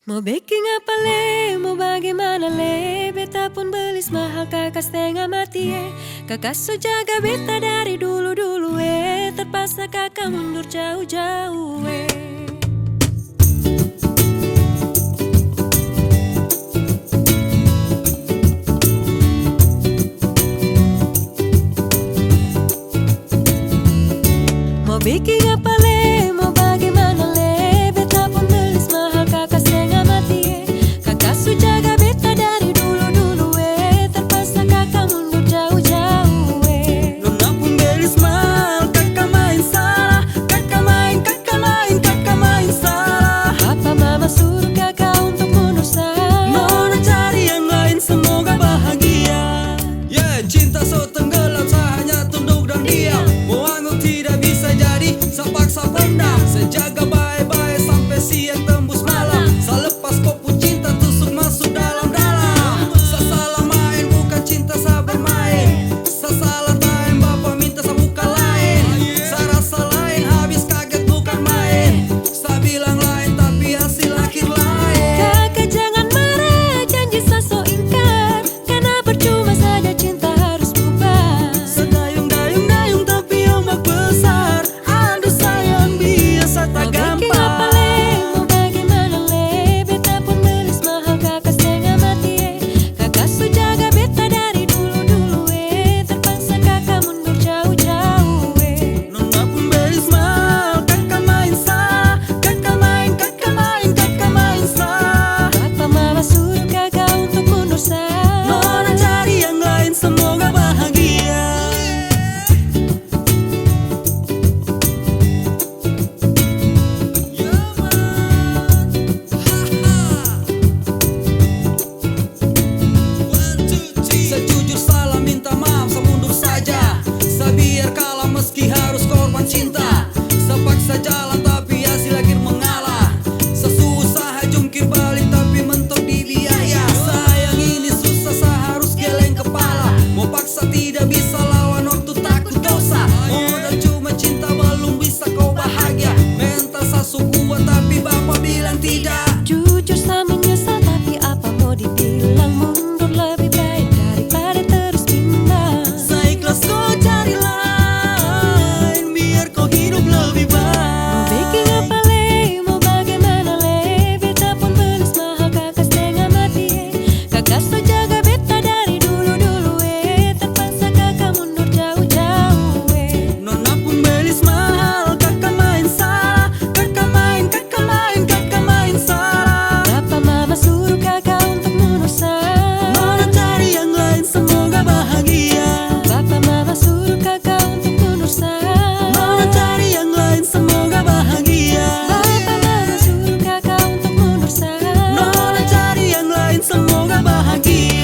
Mau baking apa le, mau bagaimana le, beta pun belis mahal kakak setengah mati Kakak so jaga beta dari dulu-dulu terpaksa kakak mundur jauh-jauh Mau baking apa le, mau bagaimana le, beta pun belis mahal kakak setengah mati Kakak su jaga beta dari dulu-dulu terpaksa kakak mundur jauh-jauh Nona pun belis mahal, kakak main salah, kakak main salah. Papa mama suruh kakak untuk mundur salah. Nona cari yang lain semoga bahagia. Cinta so tenggelam, saya hanya tunduk dan diam. Mau anggap tidak bisa jadi, saya paksa pendam. Saya jaga baik-baik sampai siang tembus malam. Saya lepas kopu cinta tusuk masuk dalam-dalam. Saya salah main bukan cinta saya bermain. Saya salah time bapak minta saya buka lain. Saya rasa lain habis kaget bukan main. Saya bilang lain tapi hasil akhir lain. Kakak jangan marah, janji saya so ingkar, karena percuma saja cinta harus bubar. Sedayung-dayung tapi ombak besar. Aduh sayang biasa tak Mau baking apa gampang. le, mau bagaimana le, beta pun belis mahal kakak setengah mati Kakak su jaga beta dari dulu-dulu terpaksa kakak mundur jauh-jauh Nona pun belis mahal, kakak main salah, kakak main salah. Papa mama suruh kakak untuk mundur salah. Nona cari yang lain semoga bahagia. Sejujur salah minta maaf, saya mundur saja. Saya biar kalah meski harus korban cinta. Saya paksa jalan tapi hasil akhir mengalah. Sesusah jungkir balik tapi mentok di biaya. Sayang ini susah, saya harus geleng kepala. Mau paksa tidak bisa lawan waktu takut dosa. Modal cuma cinta belum bisa kau bahagia. Mental saya so kuat tapi bapak bilang tidak. Jujur saya menyesal tapi apa mau dibilang, mundur lebih baik daripada terus pindah. Saya ikhlas kau cari lain biar kau hidup lebih Mau baking baik. apa le, mau bagaimana le, beta pun belis mahal kakak setengah mati Kakak so jaga beta dari dulu-dulu terpaksa kakak mundur jauh-jauh Nona pun belis mahal, kakak main salah, kakak main salah. Papa mama suruh kakak untuk mundur salah. Nona cari yang lain semoga bahagia. Papa mama suruh kakak untuk mundur salah. Nona cari yang lain semoga bahagia. Papa mama suruh kakak untuk mundur salah. Nona cari yang lain semoga bahagia.